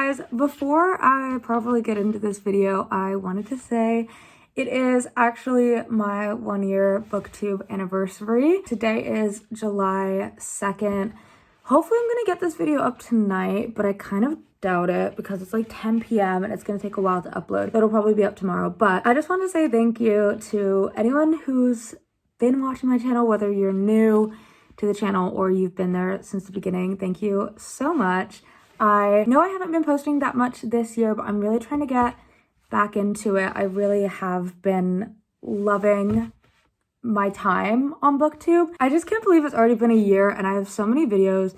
guys, before I probably get into this video, I wanted to say it is actually my 1-year booktube anniversary. Today is July 2nd. Hopefully I'm gonna get this video up tonight, but I kind of doubt it because it's like 10 p.m. and it's gonna take a while to upload. It'll probably be up tomorrow, but I just want to say thank you to anyone who's been watching my channel, whether you're new to the channel or you've been there since the beginning. Thank you so much. I know I haven't been posting that much this year, but I'm really trying to get back into it. I really have been loving my time on booktube. I just can't believe it's already been a year and I have so many videos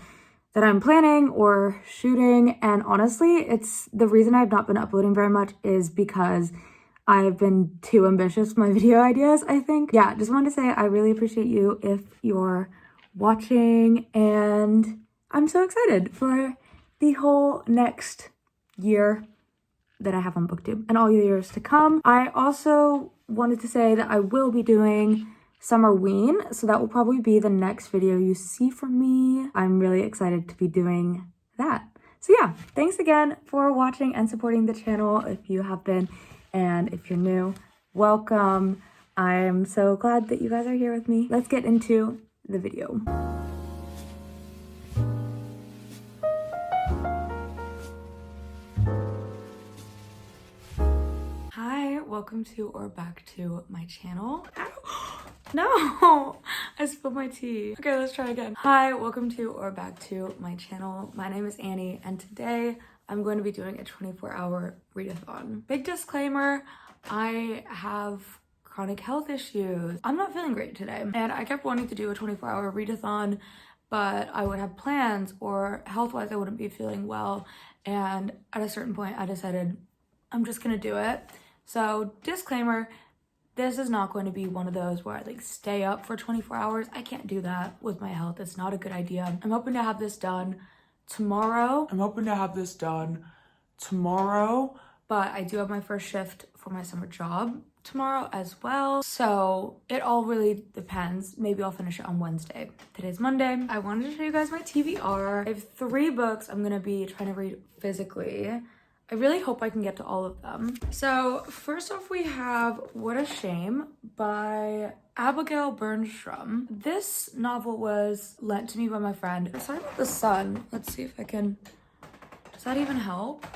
that I'm planning or shooting, and honestly, it's the reason I've not been uploading very much is because I've been too ambitious with my video ideas, I think. Yeah, just wanted to say I really appreciate you if you're watching, and I'm so excited for the whole next year that I have on booktube and all the years to come. I also wanted to say that I will be doing Summerween, so that will probably be the next video you see from me. I'm really excited to be doing that. So yeah, thanks again for watching and supporting the channel if you have been, and if you're new, welcome. I'm so glad that you guys are here with me. Let's get into the video. Hi, welcome to or back to my channel. Ow. No, I spilled my tea. Okay, let's try again. Hi, welcome to or back to my channel. My name is Annie, and today I'm going to be doing a 24-hour readathon. Big disclaimer, I have chronic health issues. I'm not feeling great today, and I kept wanting to do a 24-hour readathon, but I would have plans, or health-wise I wouldn't be feeling well, and at a certain point I decided I'm just gonna do it. So disclaimer, this is not going to be one of those where I like stay up for 24 hours. I can't do that with my health. It's not a good idea. I'm hoping to have this done tomorrow. But I do have my first shift for my summer job tomorrow as well. So it all really depends. Maybe I'll finish it on Wednesday. Today's Monday. I wanted to show you guys my TBR. I have 3 books I'm gonna be trying to read physically. I really hope I can get to all of them. So first off, we have What a Shame by Abigail Bernstrom. This novel was lent to me by my friend. Sorry about the sun. Let's see if I can, does that even help?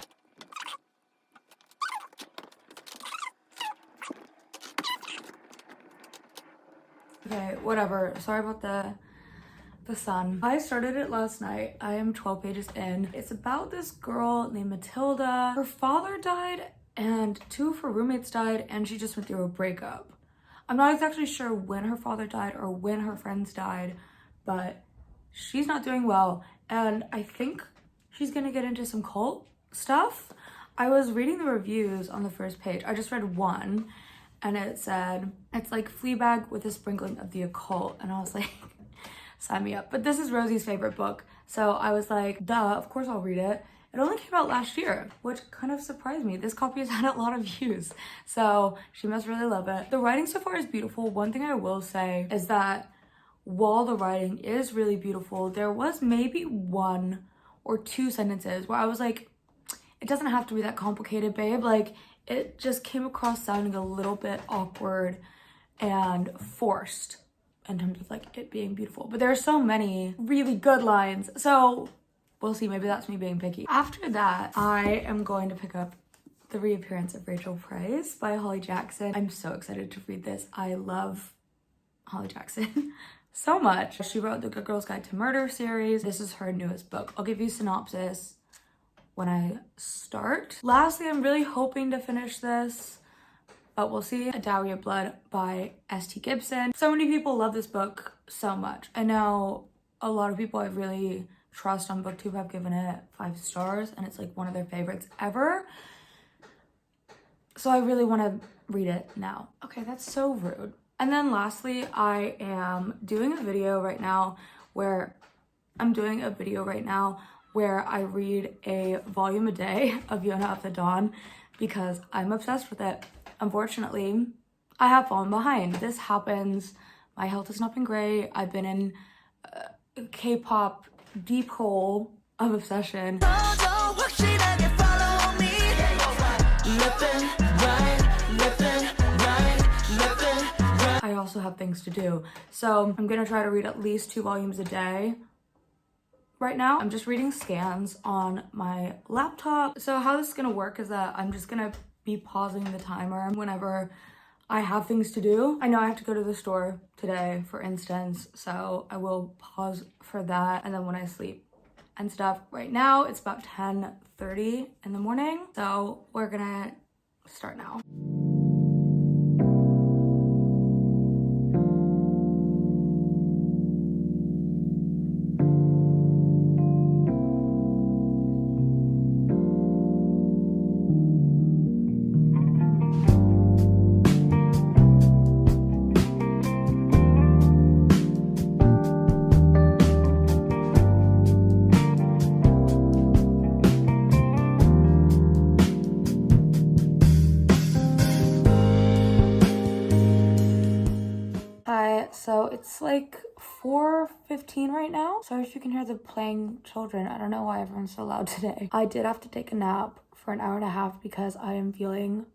Okay, whatever. Sorry about the sun. I started it last night. I am 12 pages in. It's about this girl named Matilda. Her father died and 2 of her roommates died, and she just went through a breakup. I'm not exactly sure when her father died or when her friends died, but she's not doing well, and I think she's gonna get into some cult stuff. I was reading the reviews on the first page. I just read one, and it said, it's like Fleabag with a sprinkling of the occult, and I was like, sign me up. But this is Rosie's favorite book, so I was like, duh, of course I'll read it. It only came out last year, which kind of surprised me. This copy has had a lot of views, so she must really love it. The writing so far is beautiful. One thing I will say is that while the writing is really beautiful, there was maybe 1 or 2 sentences where I was like, it doesn't have to be that complicated, babe. Like, it just came across sounding a little bit awkward and forced in terms of like it being beautiful. But there are so many really good lines, so we'll see. Maybe that's me being picky. After that, I am going to pick up The Reappearance of Rachel Price by Holly Jackson. I'm so excited to read this. I love Holly Jackson so much. She wrote the Good Girl's Guide to Murder series. This is her newest book. I'll give you a synopsis when I start. Lastly, I'm really hoping to finish this, but we'll see. A Dowry of Blood by S.T. Gibson. So many people love this book so much. I know a lot of people I really trust on BookTube have given it 5 stars, and it's like one of their favorites ever. So I really want to read it now. Okay, that's so rude. And then lastly, I am doing a video right now where I read a volume a day of Yona of the Dawn because I'm obsessed with it. Unfortunately, I have fallen behind. This happens. My health has not been great. I've been in K-pop deep hole of obsession. too. So I'm gonna try to read at least 2 volumes a day. Right now, I'm just reading scans on my laptop. So how this is gonna work is that I'm just gonna be pausing the timer whenever I have things to do. I know I have to go to the store today, for instance, so I will pause for that, and then when I sleep and stuff. Right now, it's about 10:30 in the morning, so we're gonna start now. So it's like 4:15 right now. Sorry if you can hear the playing children. I don't know why everyone's so loud today. I did have to take a nap for an hour and a half because I am feeling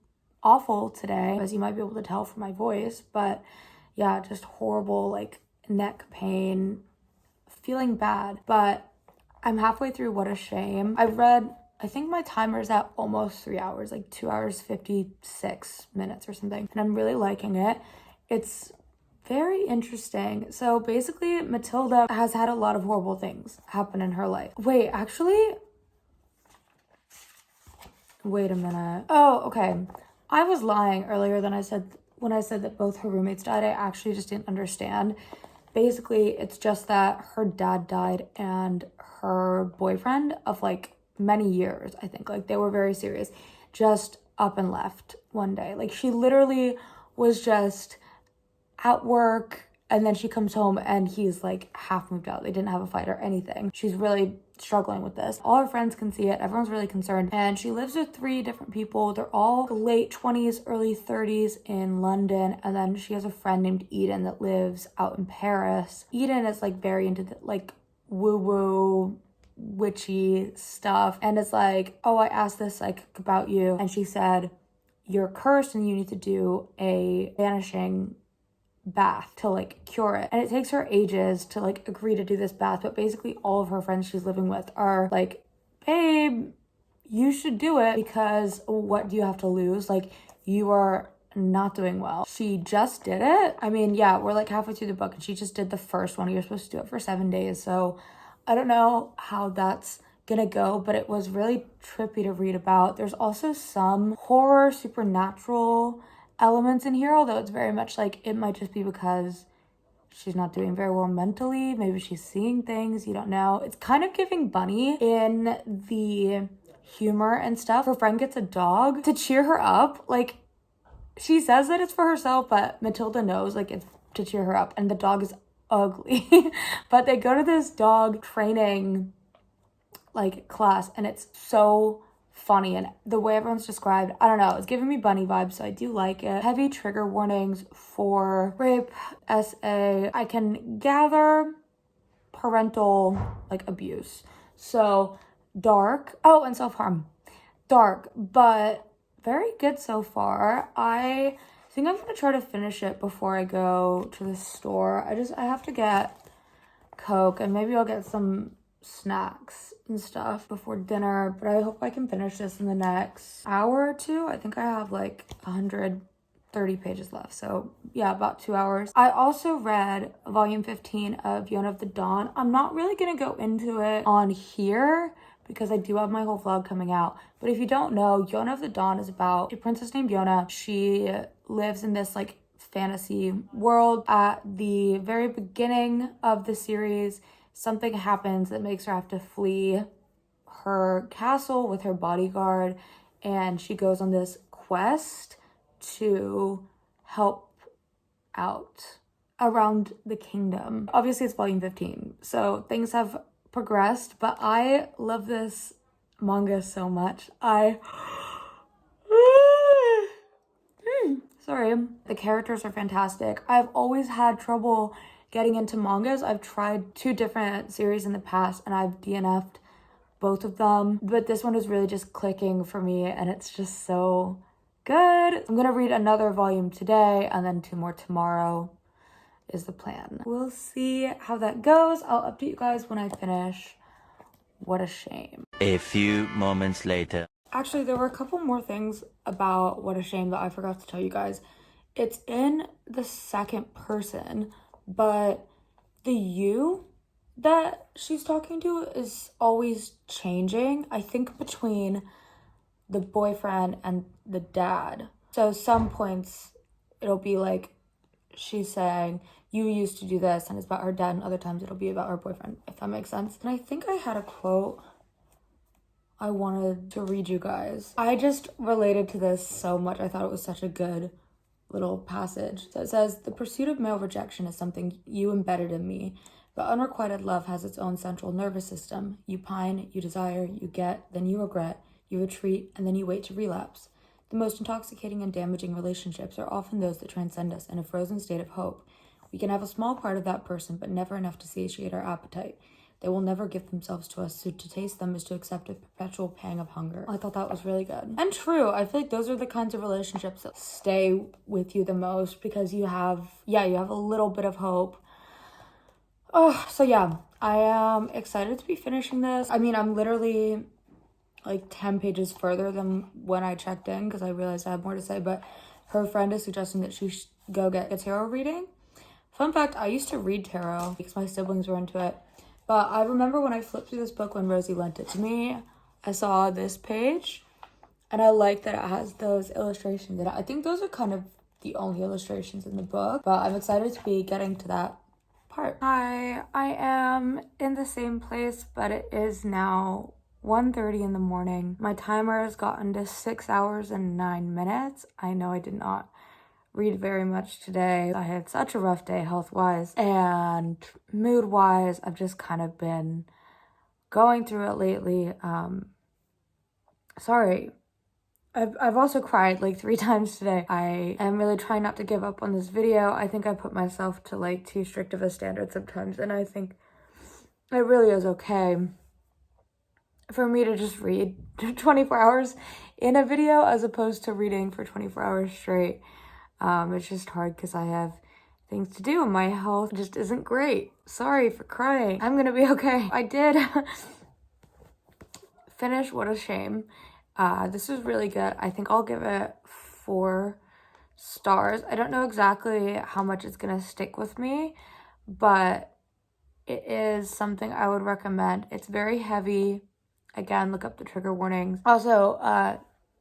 awful today, as you might be able to tell from my voice. But yeah, just horrible like neck pain, feeling bad. But I'm halfway through What a Shame. I think my timer is at almost 3 hours, like 2 hours 56 minutes or something, and I'm really liking it. It's very interesting. So basically, Matilda has had a lot of horrible things happen in her life. Wait, actually, wait a minute. Oh, okay. I was lying earlier when I said that both her roommates died. I actually just didn't understand. Basically, it's just that her dad died and her boyfriend of like many years, I think, like they were very serious, just up and left one day. Like she literally was just at work, and then she comes home and he's like half moved out. They didn't have a fight or anything. She's really struggling with this. All her friends can see it. Everyone's really concerned. And she lives with 3 different people. They're all late 20s, early 30s in London. And then she has a friend named Eden that lives out in Paris. Eden is like very into the, like woo-woo witchy stuff. And it's like, oh, I asked this psychic about you. And she said, you're cursed and you need to do a vanishing bath to like cure it. And it takes her ages to like agree to do this bath, but basically all of her friends she's living with are like, babe, you should do it because what do you have to lose? Like you are not doing well. She just did it. I mean, yeah, we're like halfway through the book and she just did the first one. You're supposed to do it for 7 days. So I don't know how that's gonna go, but it was really trippy to read about. There's also some horror, supernatural elements in here, although it's very much like it might just be because she's not doing very well mentally. Maybe she's seeing things, you don't know. It's kind of giving Bunny in the humor and stuff. Her friend gets a dog to cheer her up. Like she says that it's for herself, but Matilda knows like it's to cheer her up, and the dog is ugly. But they go to this dog training like class, and it's so funny, and the way everyone's described, I don't know, it's giving me Bunny vibes, so I do like it. Heavy trigger warnings for rape, SA. I can gather parental like abuse. So dark. Oh, and self-harm. Dark, but very good so far. I think I'm gonna try to finish it before I go to the store. I have to get Coke, and maybe I'll get some snacks and stuff before dinner, but I hope I can finish this in the next hour or 2. I think I have like 130 pages left, so yeah, about 2 hours. I also read volume 15 of Yona of the Dawn. I'm not really gonna go into it on here because I do have my whole vlog coming out, but if you don't know, Yona of the Dawn is about a princess named Yona. She lives in this like fantasy world. At the very beginning of the series, something happens that makes her have to flee her castle with her bodyguard, and she goes on this quest to help out around the kingdom. Obviously, it's volume 15, so things have progressed, but I love this manga so much. Sorry. The characters are fantastic. I've always had trouble getting into mangas. I've tried 2 different series in the past and I've DNF'd both of them, but this one is really just clicking for me and it's just so good. I'm gonna read another volume today and then 2 more tomorrow, is the plan. We'll see how that goes. I'll update you guys when I finish. What a shame. A few moments later. Actually, there were a couple more things about What a Shame that I forgot to tell you guys. It's in the second person, but the you that she's talking to is always changing. I think between the boyfriend and the dad. So some points it'll be like she's saying, you used to do this, and it's about her dad, and other times it'll be about her boyfriend, if that makes sense. And I think I had a quote I wanted to read you guys. I just related to this so much. I thought it was such a good little passage. So it says, the pursuit of male rejection is something you embedded in me, but unrequited love has its own central nervous system. You pine, you desire, you get, then you regret, you retreat, and then you wait to relapse. The most intoxicating and damaging relationships are often those that transcend us in a frozen state of hope. We can have a small part of that person, but never enough to satiate our appetite. They will never give themselves to us, so to taste them is to accept a perpetual pang of hunger. I thought that was really good. And true, I feel like those are the kinds of relationships that stay with you the most because you have a little bit of hope. Oh, so yeah, I am excited to be finishing this. I mean, I'm literally like 10 pages further than when I checked in because I realized I had more to say, but her friend is suggesting that she should go get a tarot reading. Fun fact, I used to read tarot because my siblings were into it. But I remember when I flipped through this book when Rosie lent it to me, I saw this page and I like that it has those illustrations in it. I think those are kind of the only illustrations in the book, but I'm excited to be getting to that part. Hi, I am in the same place, but it is now 1:30 in the morning. My timer has gotten to 6 hours and 9 minutes. I know I did not read very much today. I had such a rough day health-wise and mood-wise. I've just kind of been going through it lately. Sorry. I've also cried like 3 times today. I am really trying not to give up on this video. I think I put myself to like too strict of a standard sometimes, and I think it really is okay for me to just read 24 hours in a video as opposed to reading for 24 hours straight. It's just hard because I have things to do and my health just isn't great. Sorry for crying. I'm gonna be okay. I did finish What a Shame. This was really good. I think I'll give it 4 stars. I don't know exactly how much it's gonna stick with me, but it is something I would recommend. It's very heavy. Again, look up the trigger warnings. Also,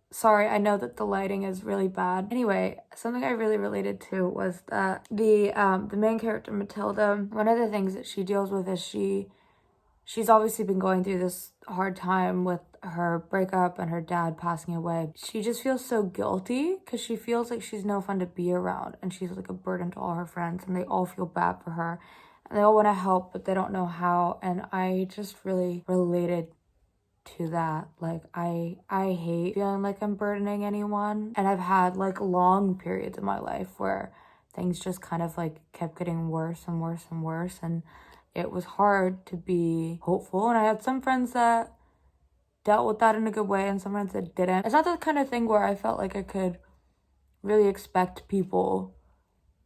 sorry, I know that the lighting is really bad. Anyway, something I really related to was that the main character, Matilda, one of the things that she deals with is she's obviously been going through this hard time with her breakup and her dad passing away. She just feels so guilty because she feels like she's no fun to be around and she's like a burden to all her friends and they all feel bad for her and they all want to help but they don't know how, and I just really related to that. Like I hate feeling like I'm burdening anyone, and I've had like long periods in my life where things just kind of like kept getting worse and worse and worse, and it was hard to be hopeful. And I had some friends that dealt with that in a good way and some friends that didn't. It's not the kind of thing where I felt like I could really expect people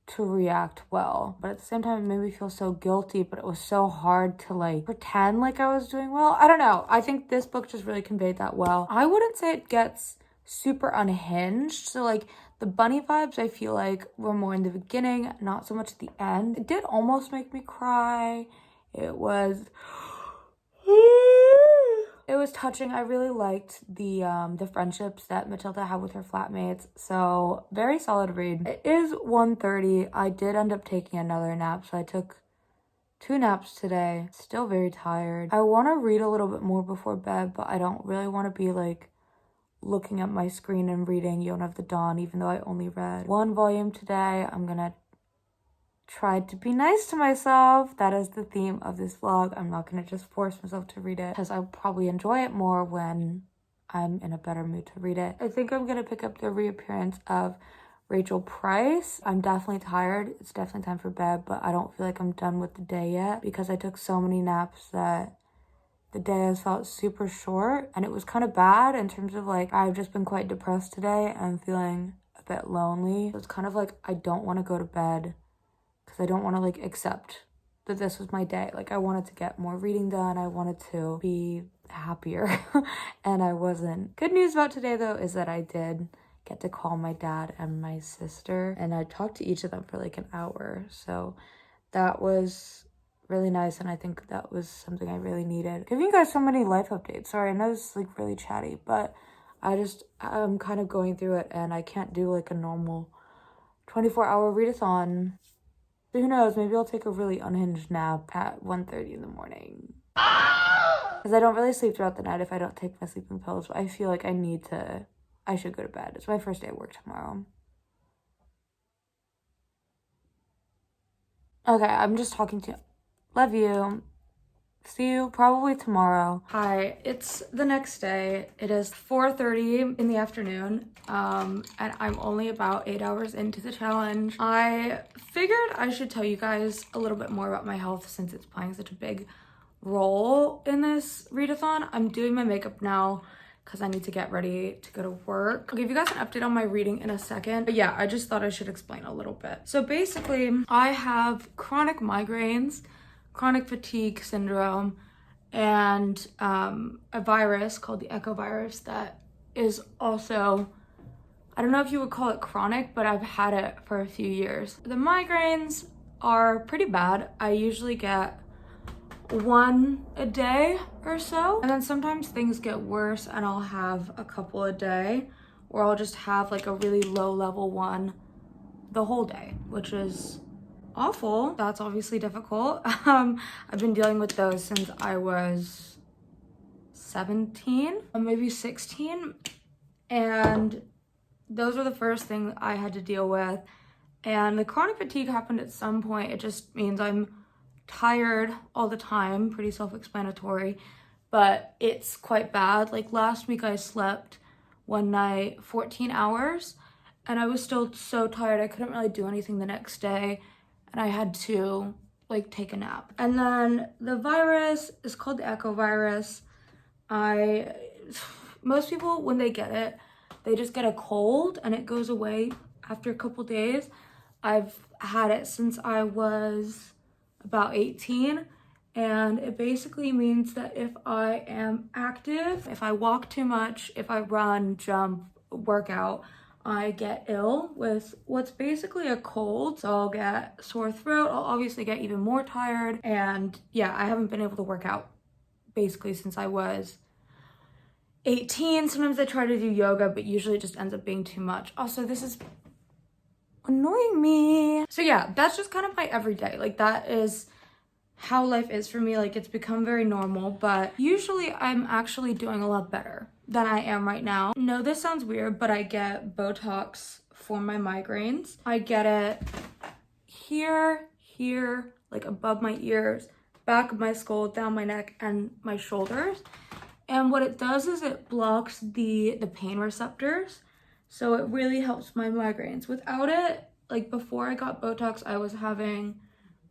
to react well, but at the same time it made me feel so guilty, but it was so hard to like pretend like I was doing well. I don't know, I think this book just really conveyed that well. I wouldn't say it gets super unhinged, so like the bunny vibes I feel like were more in the beginning, not so much at the end. It did almost make me cry. It was touching. I really liked the friendships that Matilda had with her flatmates. So very solid read. It is 1:30. I did end up taking another nap, so I took 2 naps today. Still very tired. I want to read a little bit more before bed, but I don't really want to be like looking at my screen and reading Yona of the Dawn, even though I only read 1 volume today. I'm gonna try to be nice to myself. That is the theme of this vlog. I'm not gonna just force myself to read it because I'll probably enjoy it more when I'm in a better mood to read it. I think I'm gonna pick up the reappearance of Rachel Price. I'm definitely tired. It's definitely time for bed, but I don't feel like I'm done with the day yet because I took so many naps that the day has felt super short, and it was kind of bad in terms of like I've just been quite depressed today and I'm feeling a bit lonely. It's kind of like I don't want to go to bed because I don't want to like accept that this was my day. Like I wanted to get more reading done. I wanted to be happier and I wasn't. Good news about today though is that I did get to call my dad and my sister, and I talked to each of them for like an hour. So that was really nice, and I think that was something I really needed. Giving you guys so many life updates. Sorry, I know this is like really chatty, but I'm kind of going through it and I can't do like a normal 24-hour readathon. So who knows, maybe I'll take a really unhinged nap at 1:30 in the morning. Because I don't really sleep throughout the night if I don't take my sleeping pills, but I feel like I should go to bed. It's my first day at work tomorrow. Okay, I'm just talking to you. Love you. See you probably tomorrow. Hi, it's the next day. It is 4:30 in the afternoon, and I'm only about 8 hours into the challenge. I figured I should tell you guys a little bit more about my health since it's playing such a big role in this readathon. I'm doing my makeup now because I need to get ready to go to work. I'll give you guys an update on my reading in a second. But yeah, I just thought I should explain a little bit. So basically, I have chronic migraines, chronic fatigue syndrome, and a virus called the echovirus that is also, I don't know if you would call it chronic, but I've had it for a few years. The migraines are pretty bad. I usually get one a day or so, and then sometimes things get worse and I'll have a couple a day, or I'll just have like a really low level one the whole day, which is awful. That's obviously difficult. I've been dealing with those since I was 17, or maybe 16, and those were the first thing I had to deal with. And the chronic fatigue happened at some point. It just means I'm tired all the time, pretty self-explanatory, but it's quite bad. Like last week I slept one night 14 hours and I was still so tired I couldn't really do anything the next day, and I had to like take a nap. And then the virus is called the echovirus. Most people, when they get it, they just get a cold and it goes away after a couple days. I've had it since I was about 18, and it basically means that if I am active, if I walk too much, if I run, jump, work out, I get ill with what's basically a cold. So I'll get sore throat, I'll obviously get even more tired, and yeah, I haven't been able to work out basically since I was 18. Sometimes I try to do yoga, but usually it just ends up being too much. Also, this is annoying me. So yeah, that's just kind of my everyday. Like that is how life is for me. Like it's become very normal, but usually I'm actually doing a lot better than I am right now. No, this sounds weird, but I get Botox for my migraines. I get it here, like above my ears, back of my skull, down my neck, and my shoulders. And what it does is it blocks the pain receptors. So it really helps my migraines. Without it, like before I got Botox, I was having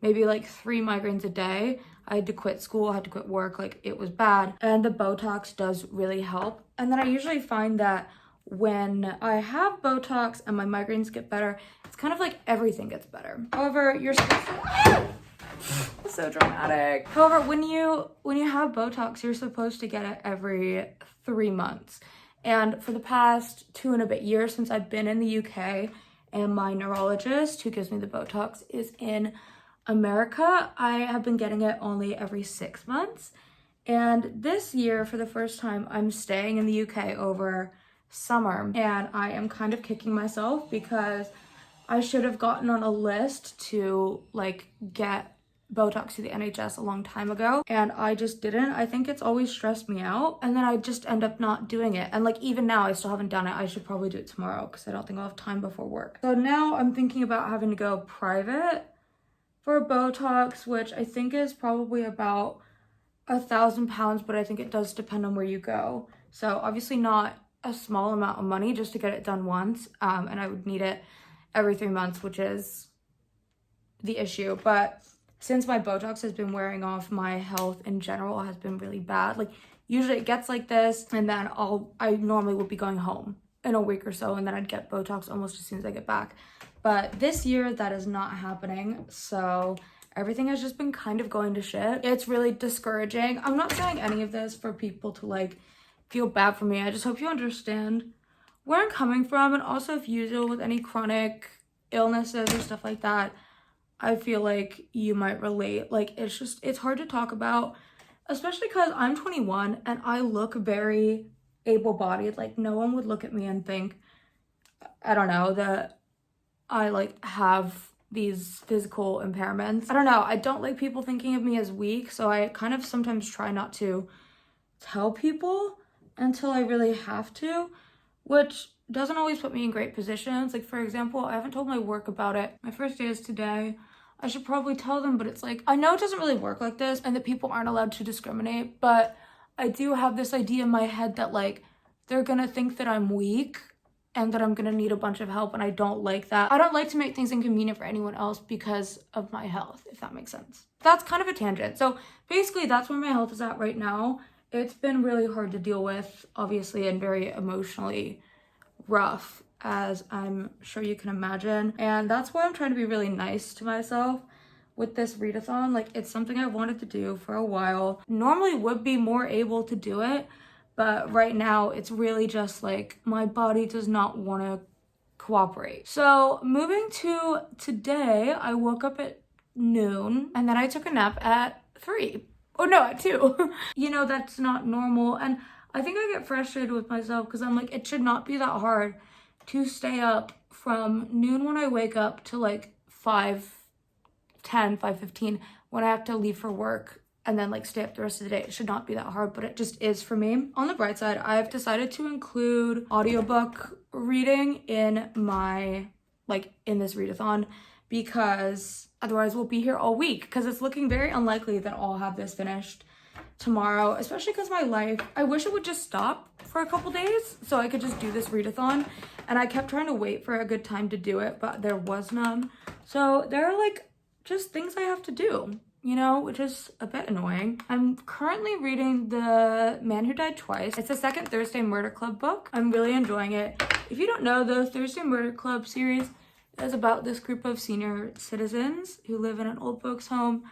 maybe like 3 migraines a day. I had to quit school, I had to quit work, like it was bad. And the Botox does really help. And then I usually find that when I have Botox and my migraines get better, it's kind of like everything gets better. However, you're supposed to... So dramatic. However, when you have Botox, you're supposed to get it every 3 months. And for the past 2 and a bit years since I've been in the UK, and my neurologist who gives me the Botox is in America, I have been getting it only every 6 months. And this year, for the first time, I'm staying in the UK over summer, and I am kind of kicking myself because I should have gotten on a list to like get Botox to the NHS a long time ago, and I just didn't. I think it's always stressed me out, and then I just end up not doing it. And like even now I still haven't done it. I should probably do it tomorrow because I don't think I'll have time before work. So now I'm thinking about having to go private for Botox, which I think is probably about £1,000, but I think it does depend on where you go. So obviously not a small amount of money just to get it done once, and I would need it every 3 months, which is the issue. But since my Botox has been wearing off, my health in general has been really bad. Like usually it gets like this, and then I normally would be going home in a week or so, and then I'd get Botox almost as soon as I get back. But this year that is not happening, so everything has just been kind of going to shit. It's really discouraging. I'm not saying any of this for people to like feel bad for me. I just hope you understand where I'm coming from, and also if you deal with any chronic illnesses or stuff like that, I feel like you might relate. Like, it's hard to talk about, especially because I'm 21 and I look very able-bodied. Like, no one would look at me and think, I don't know, that I like have these physical impairments. I don't know. I don't like people thinking of me as weak, so I kind of sometimes try not to tell people until I really have to, which doesn't always put me in great positions. Like, for example, I haven't told my work about it. My first day is today. I should probably tell them, but it's like, I know it doesn't really work like this and that people aren't allowed to discriminate, but I do have this idea in my head that like they're gonna think that I'm weak and that I'm gonna need a bunch of help, and I don't like that. I don't like to make things inconvenient for anyone else because of my health, if that makes sense. That's kind of a tangent. So basically that's where my health is at right now. It's been really hard to deal with, obviously, and very emotionally rough, as I'm sure you can imagine. And that's why I'm trying to be really nice to myself with this readathon. Like, it's something I wanted to do for a while. Normally would be more able to do it, but right now it's really just like my body does not want to cooperate. So moving to today, I woke up at noon and then I took a nap at 3. Oh no, at 2. You know, that's not normal. And I think I get frustrated with myself because I'm like, it should not be that hard to stay up from noon when I wake up to like 5:10, 5:15 when I have to leave for work, and then like stay up the rest of the day. It should not be that hard, but it just is for me. On the bright side, I've decided to include audiobook reading in my, like, in this readathon, because otherwise we'll be here all week, because it's looking very unlikely that I'll have this finished tomorrow, especially because my life, I wish it would just stop for a couple days so I could just do this readathon, and I kept trying to wait for a good time to do it, but there was none. So there are like just things I have to do, you know, which is a bit annoying. I'm currently reading The Man Who Died Twice. It's a second Thursday Murder Club book. I'm really enjoying it. If you don't know, the Thursday Murder Club series is about this group of senior citizens who live in an old folks home,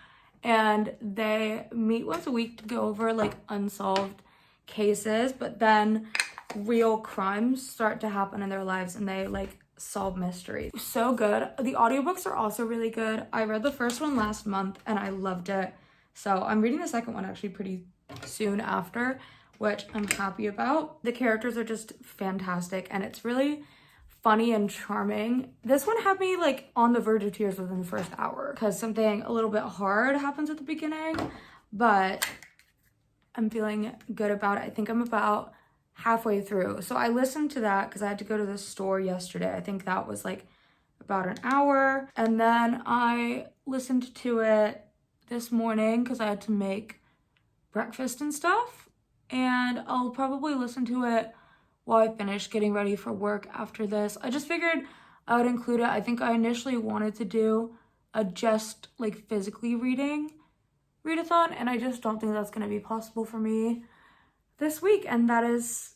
and they meet once a week to go over like unsolved cases, but then real crimes start to happen in their lives and they like solve mysteries. So good. The audiobooks are also really good. I read the first one last month and I loved it. So I'm reading the second one actually pretty soon after, which I'm happy about. The characters are just fantastic and it's really funny and charming. This one had me like on the verge of tears within the first hour because something a little bit hard happens at the beginning, but I'm feeling good about it. I think I'm about halfway through. So I listened to that because I had to go to the store yesterday. I think that was like about an hour. And then I listened to it this morning because I had to make breakfast and stuff. And I'll probably listen to it while I finish getting ready for work after this. I just figured I would include it. I think I initially wanted to do a just like physically reading readathon, and I just don't think that's going to be possible for me this week, and that's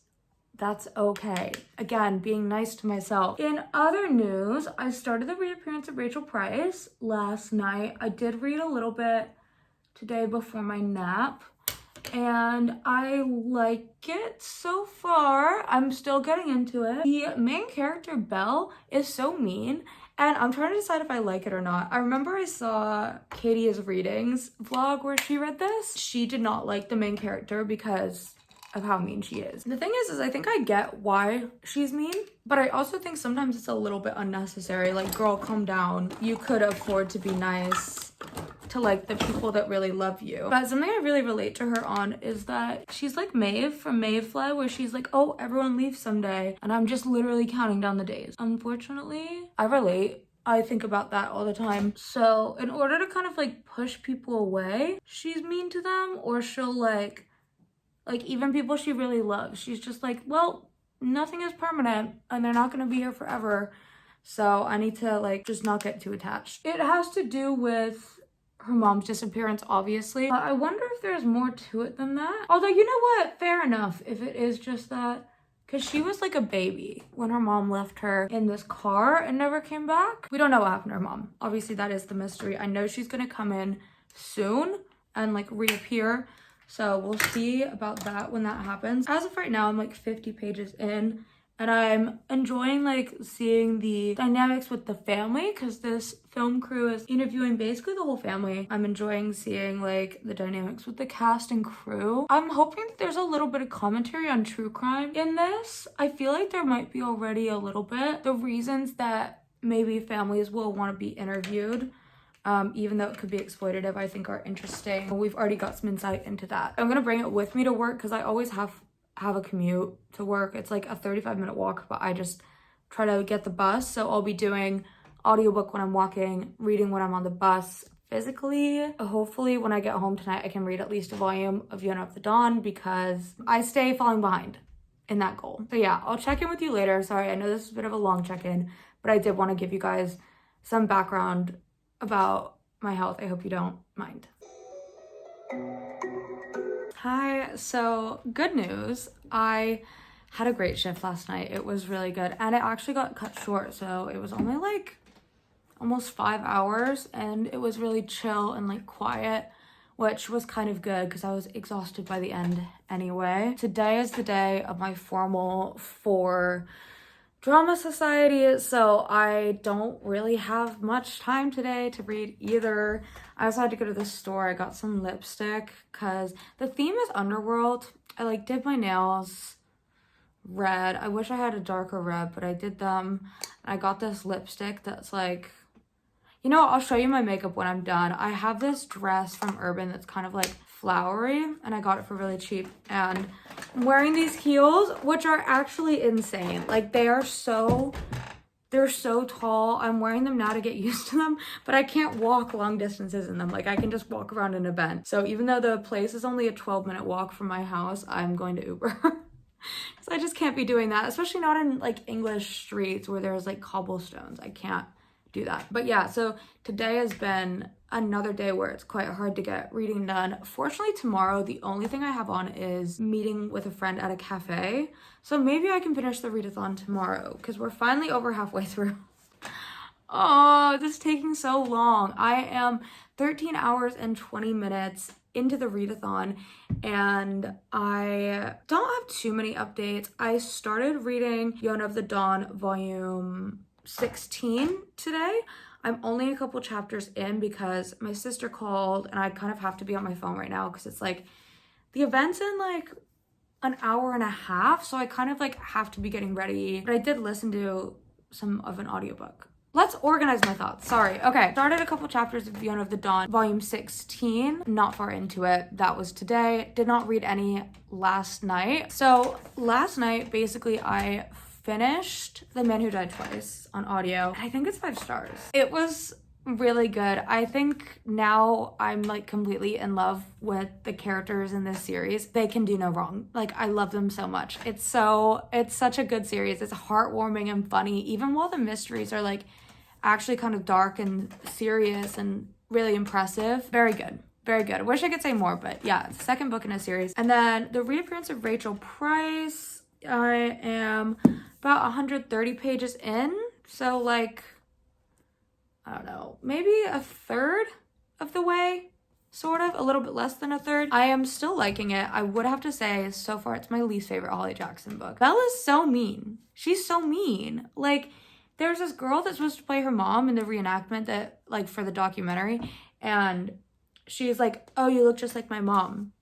okay. Again, being nice to myself. In other news, I started the reappearance of Rachel Price last night. I did read a little bit today before my nap, and I like it so far. I'm still getting into it. The main character, Belle, is so mean, and I'm trying to decide if I like it or not. I remember I saw Katie's Readings vlog where she read this. She did not like the main character because of how mean she is. The thing is I think I get why she's mean, but I also think sometimes it's a little bit unnecessary. Like, girl, calm down. You could afford to be nice to like the people that really love you. But something I really relate to her on is that she's like Maeve from Mayfly, where she's like, oh, everyone leaves someday, and I'm just literally counting down the days. Unfortunately, I relate. I think about that all the time. So in order to kind of like push people away, she's mean to them, or she'll like even people she really loves, she's just like, well, nothing is permanent and they're not going to be here forever, so I need to like just not get too attached. It has to do with her mom's disappearance, obviously, but I wonder if there's more to it than that. Although, you know what, fair enough if it is just that, because she was like a baby when her mom left her in this car and never came back. We don't know what happened to her mom. Obviously, that is the mystery. I know she's gonna come in soon and like reappear. So we'll see about that when that happens. As of right now, I'm like 50 pages in and I'm enjoying like seeing the dynamics with the family because this film crew is interviewing basically the whole family. I'm enjoying seeing like the dynamics with the cast and crew. I'm hoping that there's a little bit of commentary on true crime in this. I feel like there might be already a little bit. The reasons that maybe families will want to be interviewed, even though it could be exploitative, I think are interesting. We've already got some insight into that. I'm gonna bring it with me to work because I always have a commute to work. It's like a 35-minute walk, but I just try to get the bus. So I'll be doing audiobook when I'm walking, reading when I'm on the bus physically. Hopefully when I get home tonight, I can read at least a volume of Yona of the Dawn because I stay falling behind in that goal. So yeah, I'll check in with you later. Sorry, I know this is a bit of a long check-in, but I did want to give you guys some background about my health. I hope you don't mind. Hi, so good news. I had a great shift last night. It was really good and it actually got cut short. So it was only like almost 5 hours and it was really chill and like quiet, which was kind of good because I was exhausted by the end anyway. Today is the day of my formal for drama society, so I don't really have much time today to read either. I also had to go to the store. I got some lipstick because the theme is underworld. I like did my nails red. I wish I had a darker red, but I did them. I got this lipstick that's like, you know, I'll show you my makeup when I'm done. I have this dress from Urban that's kind of like flowery and I got it for really cheap, and I'm wearing these heels which are actually insane. Like they're so tall. I'm wearing them now to get used to them, but I can't walk long distances in them. Like I can just walk around an event. So even though the place is only a 12-minute walk from my house, I'm going to Uber. So I just can't be doing that, especially not in like English streets where there's like cobblestones. I can't do that. But yeah, so today has been another day where it's quite hard to get reading done. Fortunately, tomorrow, the only thing I have on is meeting with a friend at a cafe. So maybe I can finish the readathon tomorrow because we're finally over halfway through. Oh, this is taking so long. I am 13 hours and 20 minutes into the readathon and I don't have too many updates. I started reading Yona of the Dawn volume 16 today. I'm only a couple chapters in because my sister called and I kind of have to be on my phone right now because it's like the event's in like an hour and a half, so I kind of like have to be getting ready. But I did listen to some of an audiobook. Let's organize my thoughts. Sorry. Okay. Started a couple chapters of Yona of the Dawn, volume 16. Not far into it. That was today. Did not read any last night. So last night, basically, I finished The Man Who Died Twice on audio. I think it's 5 stars. It was really good. I think now I'm like completely in love with the characters in this series. They can do no wrong. Like I love them so much. It's such a good series. It's heartwarming and funny, even while the mysteries are like actually kind of dark and serious and really impressive. Very good. Very good. I wish I could say more, but yeah, it's the second book in a series. And then the reappearance of Rachel Price. I am about 130 pages in. So like, I don't know, maybe a third of the way, sort of, a little bit less than a third. I am still liking it. I would have to say, so far, it's my least favorite Holly Jackson book. Bella's so mean. She's so mean. Like, there's this girl that's supposed to play her mom in the reenactment that, like, for the documentary, and she's like, oh, you look just like my mom,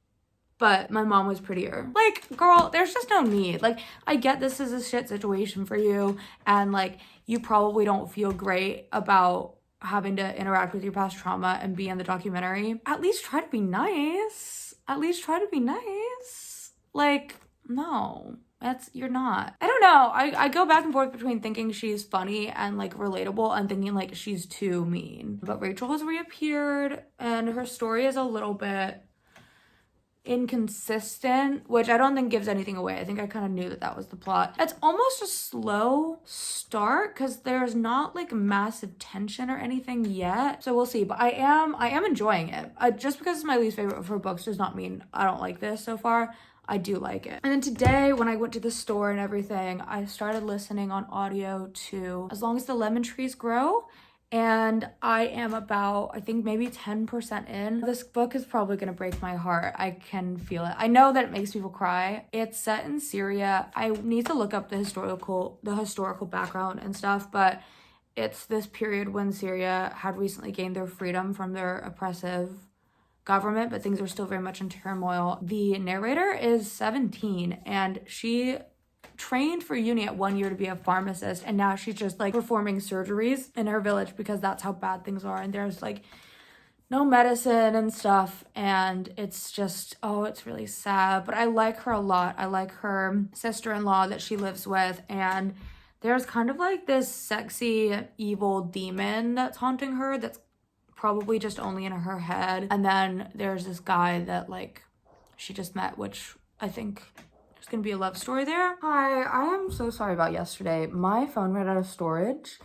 but my mom was prettier. Like, girl, there's just no need. Like, I get this is a shit situation for you, and, like, you probably don't feel great about having to interact with your past trauma and be in the documentary. At least try to be nice. At least try to be nice. Like, no, you're not. I don't know. I go back and forth between thinking she's funny and like relatable and thinking like she's too mean. But Rachel has reappeared and her story is a little bit inconsistent, which I don't think gives anything away. I think I kind of knew that was the plot. It's almost a slow start because there's not like massive tension or anything yet, so we'll see. But I am enjoying it. Just because it's my least favorite of her books does not mean I don't like this so far. I do like it. And then today when I went to the store and everything, I started listening on audio to As Long as the Lemon Trees Grow. And I am about, I think maybe 10% in. This book is probably gonna break my heart. I can feel it. I know that it makes people cry. It's set in Syria. I need to look up the historical background and stuff, but it's this period when Syria had recently gained their freedom from their oppressive government, but things are still very much in turmoil. The narrator is 17 and she trained for uni at 1 year to be a pharmacist, and now she's just like performing surgeries in her village because that's how bad things are, and there's like no medicine and stuff, and it's just, oh, it's really sad. But I like her a lot. I like her sister-in-law that she lives with, and there's kind of like this sexy evil demon that's haunting her that's probably just only in her head. And then there's this guy that like she just met, which I think there's gonna be a love story there. Hi, I am so sorry about yesterday. My phone ran out of storage,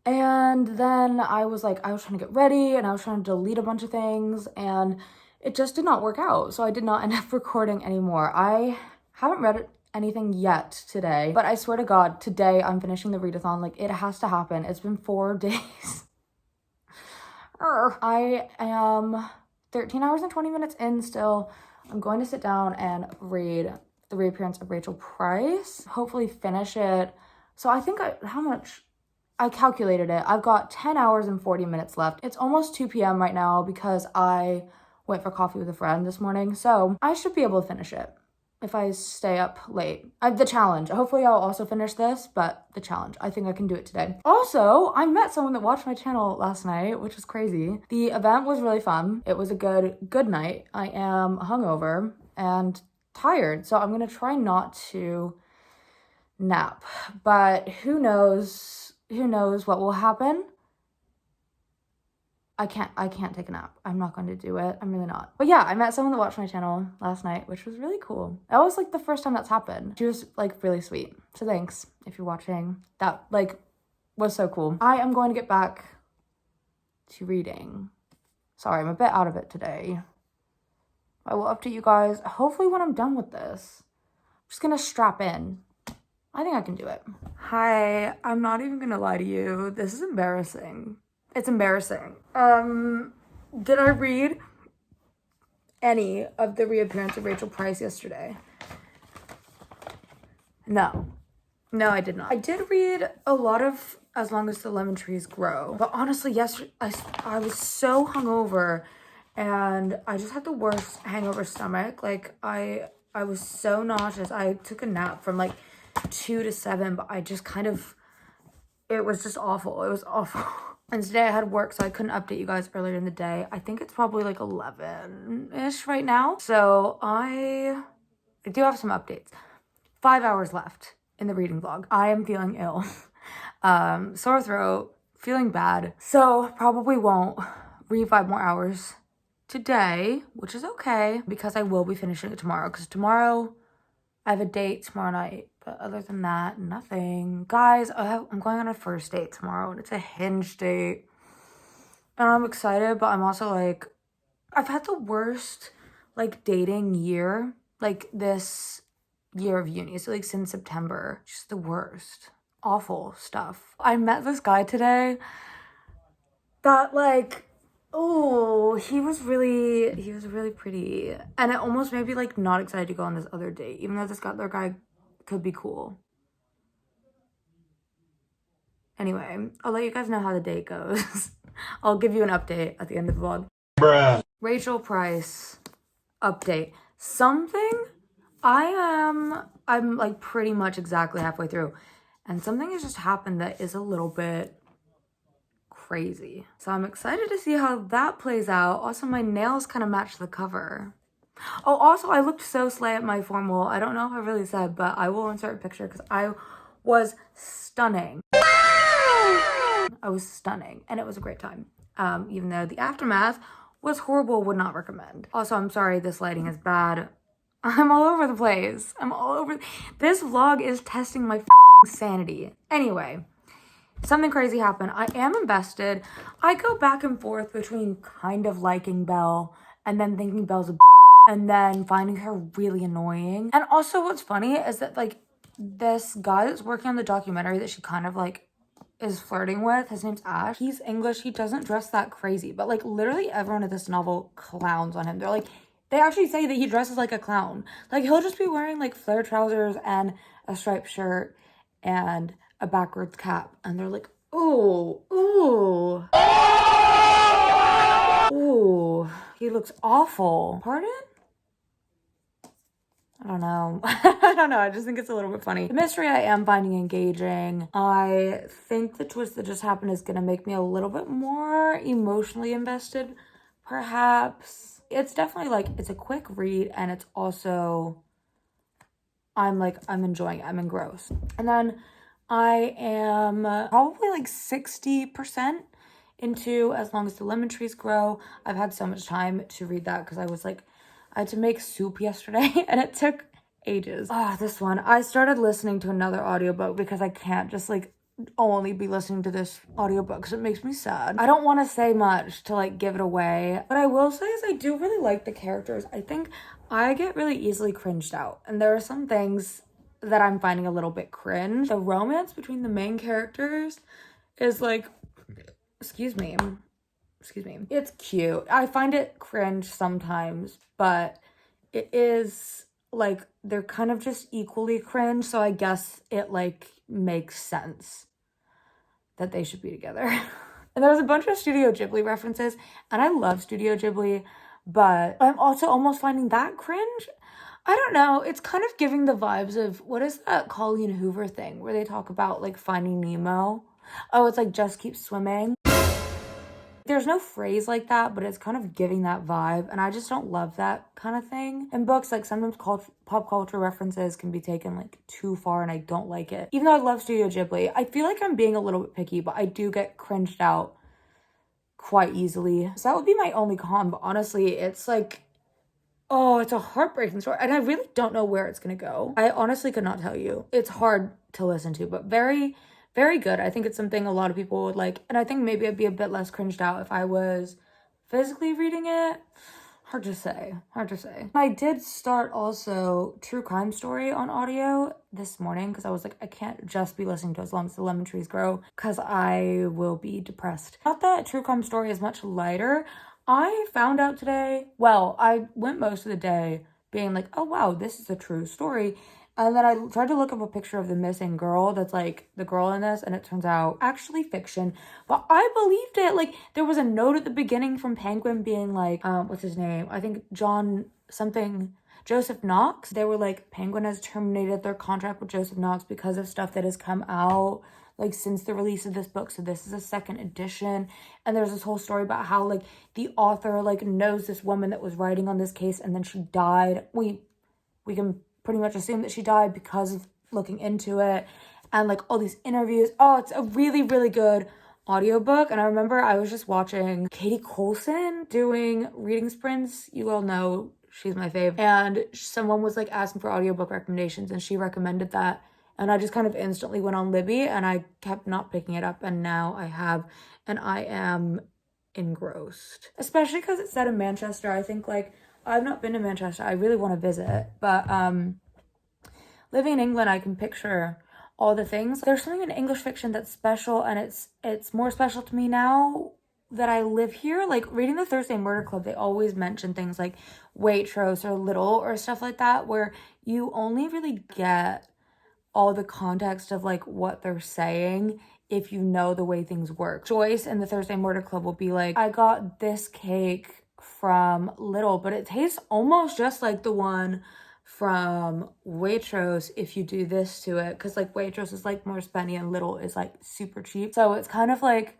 and then I was trying to get ready and I was trying to delete a bunch of things, and it just did not work out. So I did not end up recording anymore. I haven't read anything yet today, but I swear to God, today I'm finishing the readathon. Like, it has to happen. It's been 4 days. I am 13 hours and 20 minutes in still. I'm going to sit down and read The Reappearance of Rachel Price. Hopefully finish it. So I think I calculated it. I've got 10 hours and 40 minutes left. It's almost 2 p.m. right now because I went for coffee with a friend this morning. So I should be able to finish it if I stay up late. The challenge. Hopefully I'll also finish this, but the challenge. I think I can do it today. Also, I met someone that watched my channel last night, which is crazy. The event was really fun. It was a good night. I am hungover and tired, so I'm gonna try not to nap. But who knows what will happen. I can't take a nap. I'm not going to do it. I'm really not. But yeah, I met someone that watched my channel last night, which was really cool. That was like the first time that's happened. She was like really sweet. So thanks if you're watching. That like was so cool. I am going to get back to reading. Sorry, I'm a bit out of it today. I will update you guys hopefully when I'm done with this. I'm just gonna strap in. I think I can do it. Hi, I'm not even gonna lie to you. This is embarrassing. It's embarrassing. Did I read any of The Reappearance of Rachel Price yesterday? No, I did not. I did read a lot of As Long as the Lemon Trees Grow, but honestly, yesterday I was so hungover and I just had the worst hangover stomach. Like I was so nauseous. I took a nap from like 2 to 7, but I just it was just awful. It was awful. And today I had work, so I couldn't update you guys earlier in the day. I think it's probably like 11-ish right now. So I do have some updates. 5 hours left in the reading vlog. I am feeling ill. Sore throat, feeling bad. So probably won't read 5 more hours today, which is okay because I will be finishing it tomorrow. Because tomorrow I have a date tomorrow night. But other than that, nothing. Guys, I'm going on a first date tomorrow, and it's a Hinge date. And I'm excited, but I'm also like, I've had the worst, like, dating year, like, this year of uni. So, like, since September. Just the worst. Awful stuff. I met this guy today that, like, oh, he was really pretty. And it almost made me, like, not excited to go on this other date, even though this other guy could be cool. Anyway, I'll let you guys know how the date goes. I'll give you an update at the end of the vlog. Bruh. Rachel Price update. I'm like pretty much exactly halfway through, and something has just happened that is a little bit crazy. So I'm excited to see how that plays out. Also, my nails kind of match the cover. Oh, also, I looked so slay at my formal. I don't know if I really said, but I will insert a picture because I was stunning. I was stunning, and it was a great time. Even though the aftermath was horrible, would not recommend. Also, I'm sorry this lighting is bad. I'm all over the place. This vlog is testing my sanity. Anyway, something crazy happened. I am invested. I go back and forth between kind of liking Belle and then thinking Belle's a and then finding her really annoying. And also what's funny is that like this guy that's working on the documentary that she kind of like is flirting with, his name's Ash. He's English. He doesn't dress that crazy, but like literally everyone in this novel clowns on him. They're like, they actually say that he dresses like a clown. Like he'll just be wearing like flare trousers and a striped shirt and a backwards cap. And they're like, ooh, ooh, ooh, he looks awful. Pardon? I don't know. I don't know. I just think it's a little bit funny. The mystery I am finding engaging. I think the twist that just happened is going to make me a little bit more emotionally invested, perhaps. It's definitely like, it's a quick read and it's also, I'm enjoying it. I'm engrossed. And then I am probably like 60% into As Long as the Lemon Trees Grow. I've had so much time to read that because I had to make soup yesterday and it took ages. This one. I started listening to another audiobook because I can't just like only be listening to this audiobook because it makes me sad. I don't want to say much to like give it away, but I will say is I do really like the characters. I think I get really easily cringed out, and there are some things that I'm finding a little bit cringe. The romance between the main characters is like, excuse me, it's cute. I find it cringe sometimes, but it is like they're kind of just equally cringe, so I guess it like makes sense that they should be together. And there's a bunch of Studio Ghibli references, and I love Studio Ghibli, but I'm also almost finding that cringe. I don't know, it's kind of giving the vibes of, what is that Colleen Hoover thing where they talk about like Finding Nemo? Oh, it's like Just Keep Swimming. There's no phrase like that, but it's kind of giving that vibe, and I just don't love that kind of thing. In books, like sometimes pop culture references can be taken like too far, and I don't like it. Even though I love Studio Ghibli, I feel like I'm being a little bit picky, but I do get cringed out quite easily. So that would be my only con, but honestly, it's like, oh, it's a heartbreaking story, and I really don't know where it's gonna go. I honestly could not tell you. It's hard to listen to, but very, very good. I think it's something a lot of people would like, and I think maybe I'd be a bit less cringed out if I was physically reading it. Hard to say. I did start also True Crime Story on audio this morning because I was like, I can't just be listening to As Long as the Lemon Trees Grow because I will be depressed. Not that True Crime Story is much lighter. I found out today, well, I went most of the day being like, oh wow, this is a true story. And then I tried to look up a picture of the missing girl that's like the girl in this, and it turns out actually fiction. But I believed it. Like there was a note at the beginning from Penguin being like, what's his name? I think Joseph Knox. They were like, Penguin has terminated their contract with Joseph Knox because of stuff that has come out like since the release of this book. So this is a second edition, and there's this whole story about how like the author like knows this woman that was writing on this case, and then she died. We can pretty much assume that she died because of looking into it, and like all these interviews. Oh, it's a really, really good audiobook. And I remember I was just watching Katie Coulson doing reading sprints. You all know she's my fave. And someone was like asking for audiobook recommendations, and she recommended that. And I just kind of instantly went on Libby, and I kept not picking it up. And now I have, and I am engrossed. Especially because it's set in Manchester. I think like, I've not been to Manchester. I really want to visit. But living in England, I can picture all the things. There's something in English fiction that's special, and it's more special to me now that I live here. Like reading the Thursday Murder Club, they always mention things like Waitrose or Little or stuff like that, where you only really get all the context of like what they're saying if you know the way things work. Joyce in the Thursday Murder Club will be like, I got this cake from Little, but it tastes almost just like the one from Waitrose if you do this to it, because like Waitrose is like more spendy and Little is like super cheap. So it's kind of like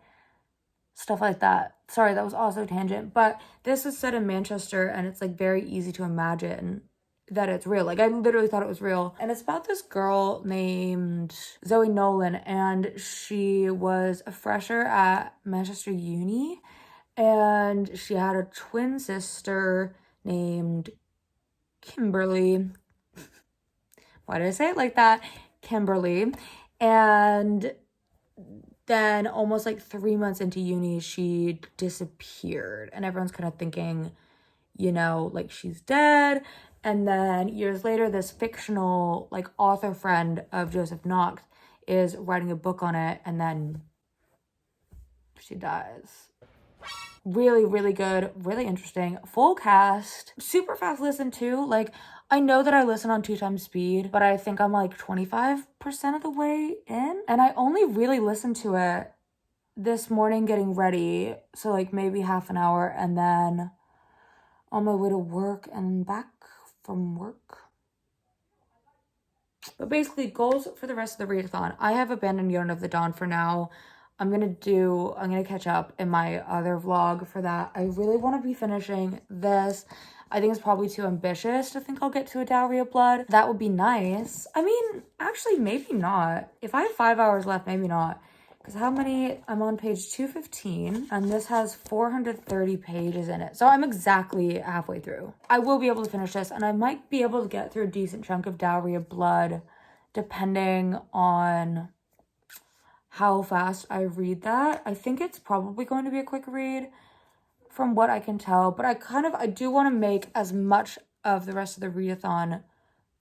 stuff like that. Sorry, that was also tangent, but this is set in Manchester, and it's like very easy to imagine that it's real. Like I literally thought it was real. And it's about this girl named Zoe Nolan, and she was a fresher at Manchester Uni, and she had a twin sister named Kimberly. Why did I say it like that? Kimberly. And then almost like 3 months into uni, she disappeared, and everyone's kind of thinking you know, like she's dead. And then years later, this fictional like author friend of Joseph Knox is writing a book on it, and then she dies. Really, really good, really interesting, full cast, super fast listen too. Like, I know that I listen on 2x speed, but I think I'm like 25% of the way in, and I only really listened to it this morning getting ready, so like maybe half an hour, and then on my way to work and back from work. But basically, goals for the rest of the readathon. I have abandoned Yarn of the Dawn for now. I'm gonna catch up in my other vlog for that. I really want to be finishing this. I think it's probably too ambitious to think I'll get to a Dowry of Blood. That would be nice. I mean, actually, maybe not. If I have 5 hours left, maybe not. Because how many? I'm on page 215, and this has 430 pages in it. So I'm exactly halfway through. I will be able to finish this, and I might be able to get through a decent chunk of Dowry of Blood, depending on how fast I read that. I think it's probably going to be a quick read from what I can tell, but I do want to make as much of the rest of the readathon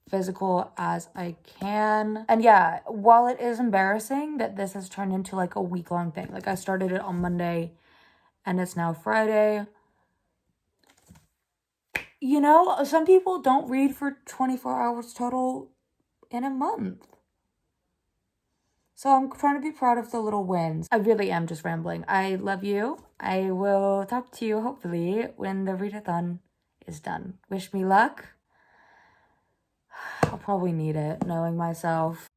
physical as I can. And yeah, while it is embarrassing that this has turned into like a week-long thing, like I started it on Monday and it's now Friday. You know, some people don't read for 24 hours total in a month. So I'm trying to be proud of the little wins. I really am just rambling. I love you. I will talk to you hopefully when the readathon is done. Wish me luck. I'll probably need it, knowing myself.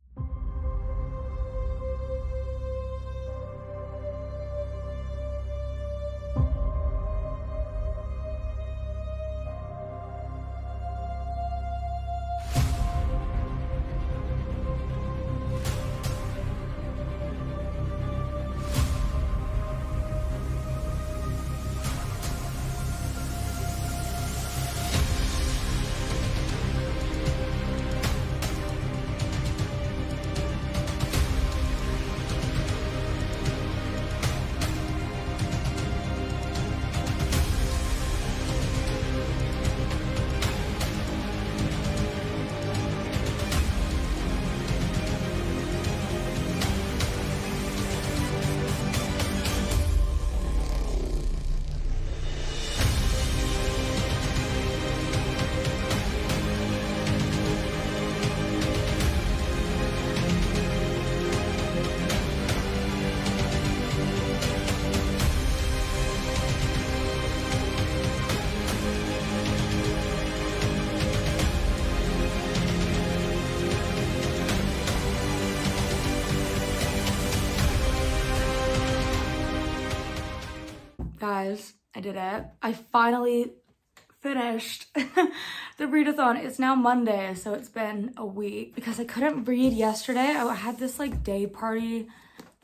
Guys, I did it. I finally finished the readathon. It's now Monday, so it's been a week because I couldn't read yesterday. I had this like day party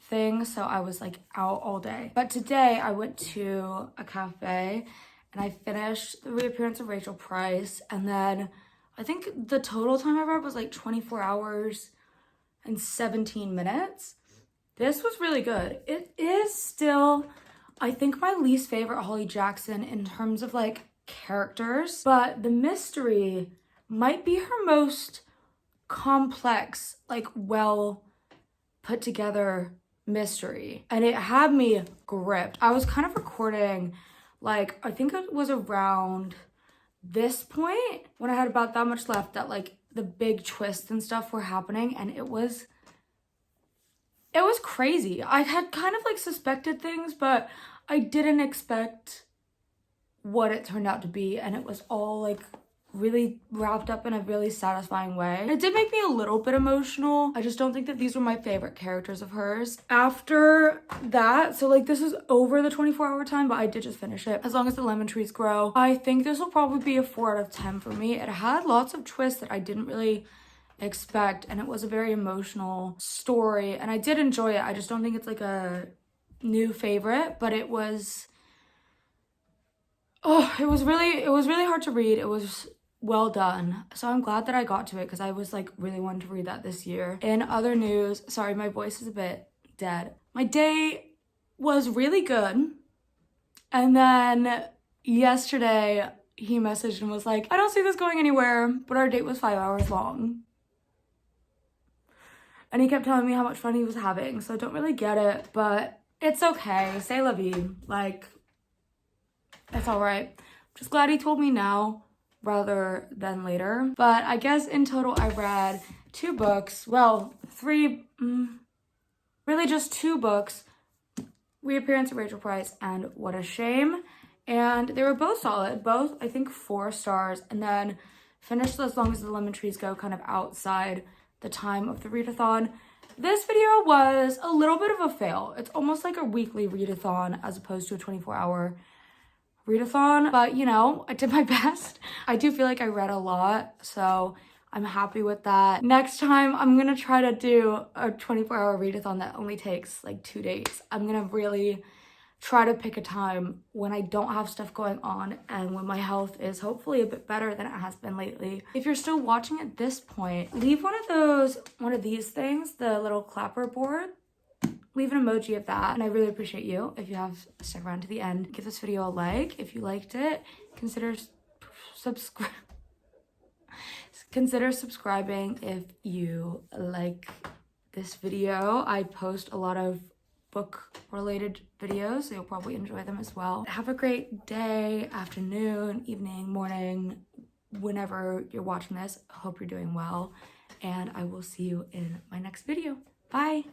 thing, so I was like out all day. But today I went to a cafe and I finished the reappearance of Rachel Price, and then I think the total time I read was like 24 hours and 17 minutes. This was really good. It is still, I think, my least favorite Holly Jackson in terms of like characters, but the mystery might be her most complex, like well put together mystery, and it had me gripped. I was kind of recording, like, I think it was around this point when I had about that much left that like the big twists and stuff were happening, and it was crazy. I had kind of like suspected things, but I didn't expect what it turned out to be, and it was all like really wrapped up in a really satisfying way. It did make me a little bit emotional. I just don't think that these were my favorite characters of hers. After that, so like this is over the 24-hour time, but I did just finish it. As Long as the Lemon Trees Grow, I think this will probably be a 4 out of 10 for me. It had lots of twists that I didn't really expect, and it was a very emotional story, and I did enjoy it. I just don't think it's like a new favorite, but it was really hard to read. It was well done, so I'm glad that I got to it because I was like really wanting to read that this year. In other news, sorry, my voice is a bit dead. My day was really good, and then yesterday, he messaged and was like, I don't see this going anywhere, but our date was 5 hours long. And he kept telling me how much fun he was having, so I don't really get it, but it's okay. C'est la vie. Like, it's all right. I'm just glad he told me now rather than later. But I guess in total I read 2 books. Well, 3, really just 2 books. Reappearance of Rachel Price and What a Shame. And they were both solid. Both, I think, 4 stars. And then finished As Long as the Lemon Trees Go kind of outside the time of the readathon. This video was a little bit of a fail. It's almost like a weekly readathon as opposed to a 24-hour readathon. But, you know, I did my best. I do feel like I read a lot, so I'm happy with that. Next time, I'm gonna try to do a 24-hour readathon that only takes like 2 days. I'm gonna really try to pick a time when I don't have stuff going on and when my health is hopefully a bit better than it has been lately. If you're still watching at this point, leave one of these things, the little clapper board. Leave an emoji of that, and I really appreciate you if you have stuck around to the end. Give this video a like if you liked it. Consider subscribing if you like this video. I post a lot of book related videos, so you'll probably enjoy them as well. Have a great day, afternoon, evening, morning, whenever you're watching this. Hope you're doing well, and I will see you in my next video. Bye.